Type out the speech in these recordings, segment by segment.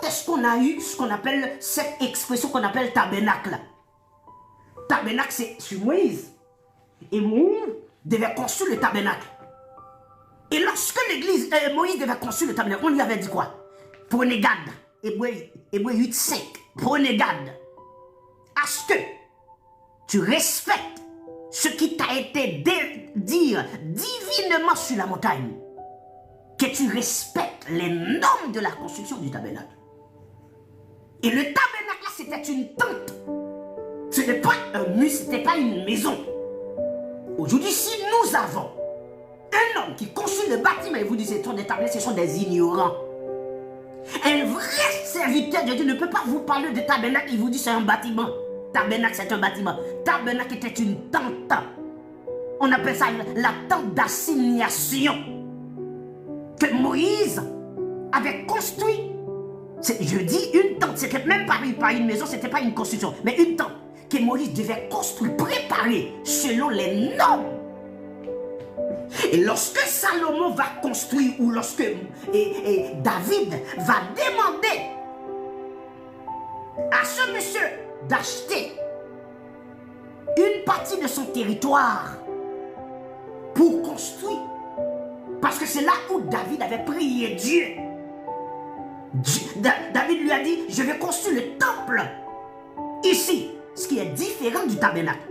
quand est-ce qu'on a eu ce qu'on appelle, cette expression qu'on appelle tabernacle? Tabernacle, c'est sur Moïse. Et Moïse devait construire le tabernacle. Et lorsque Moïse devait construire le tabernacle, on lui avait dit quoi? Prenez garde. Hébreu 8:5. Prenez garde à ce que tu respectes ce qui t'a été dit divinement sur la montagne. Que tu respectes les normes de la construction du tabernacle. Et le tabernacle, c'était une tente. Ce n'est pas un mur, ce n'était pas une maison. Aujourd'hui, si nous avons un homme qui construit le bâtiment et vous dites ce sont des tabernacles, ce sont des ignorants. Un vrai serviteur de Dieu ne peut pas vous parler de tabernacle, il vous dit c'est un bâtiment. Tabernacle, c'est un bâtiment. Tabernacle était une tente. On appelle ça la tente d'assignation que Moïse avait construit. Je dis une tente, c'était même pas une maison, c'était pas une construction, mais une tente que Moïse devait construire, préparer selon les normes. Et lorsque Salomon va construire, ou lorsque David va demander à ce monsieur d'acheter une partie de son territoire pour construire, parce que c'est là où David avait prié Dieu. David lui a dit, je vais construire le temple ici, ce qui est différent du tabernacle.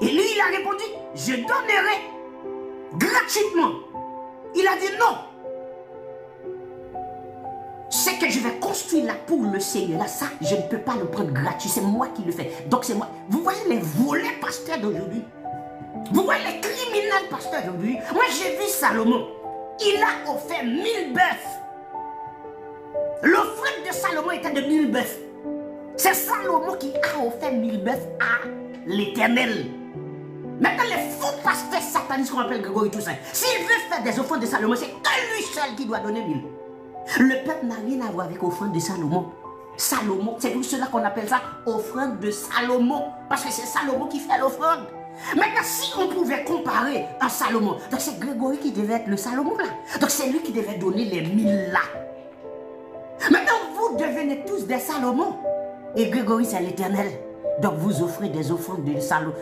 Et lui, il a répondu, je donnerai gratuitement. Il a dit non. Ce que je vais construire là pour le Seigneur, là, ça, je ne peux pas le prendre gratuit. C'est moi qui le fais. Donc c'est moi. Vous voyez les volets pasteurs d'aujourd'hui. Vous voyez les criminels pasteurs d'aujourd'hui. Moi, j'ai vu Salomon. Il a offert 1000 bœufs. L'offrande de Salomon était de 1000 bœufs. C'est Salomon qui a offert 1000 bœufs à l'Éternel. Maintenant, les faux pasteurs satanistes qu'on appelle Grégory Toussaint, s'il veut faire des offrandes de Salomon, c'est que lui seul qui doit donner 1000. Le peuple n'a rien à voir avec l'offrande de Salomon. Salomon, c'est pour cela qu'on appelle ça offrande de Salomon. Parce que c'est Salomon qui fait l'offrande. Maintenant, si on pouvait comparer à Salomon, donc c'est Grégory qui devait être le Salomon là. Donc c'est lui qui devait donner les 1000 là. Maintenant, vous devenez tous des Salomons. Et Grégory, c'est l'Éternel. Donc vous offrez des offrandes de Salomon.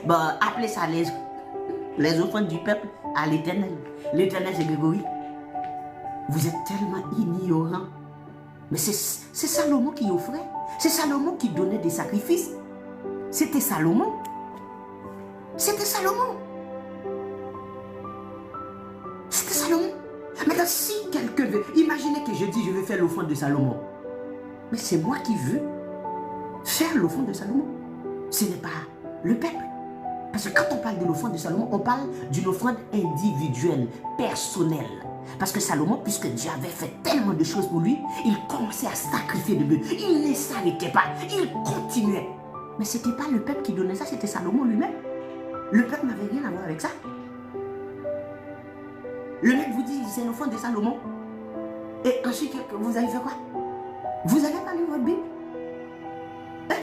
Bon, appelez ça les offrandes du peuple à l'Éternel. L'Éternel, c'est Grégory. Vous êtes tellement ignorants. Mais c'est Salomon qui offrait. C'est Salomon qui donnait des sacrifices. C'était Salomon. C'était Salomon. C'était Salomon. Maintenant, si quelqu'un veut, imaginez que je dis je vais faire l'offrande de Salomon. Mais c'est moi qui veux faire l'offrande de Salomon. Ce n'est pas le peuple. Parce que quand on parle de l'offrande de Salomon, on parle d'une offrande individuelle, personnelle. Parce que Salomon, puisque Dieu avait fait tellement de choses pour lui, il commençait à sacrifier de bœufs. Il ne s'arrêtait pas, il continuait. Mais ce n'était pas le peuple qui donnait ça, c'était Salomon lui-même. Le peuple n'avait rien à voir avec ça. Le mec vous dit, c'est l'offrande de Salomon. Et ensuite, vous avez fait quoi? Vous n'avez pas lu votre Bible?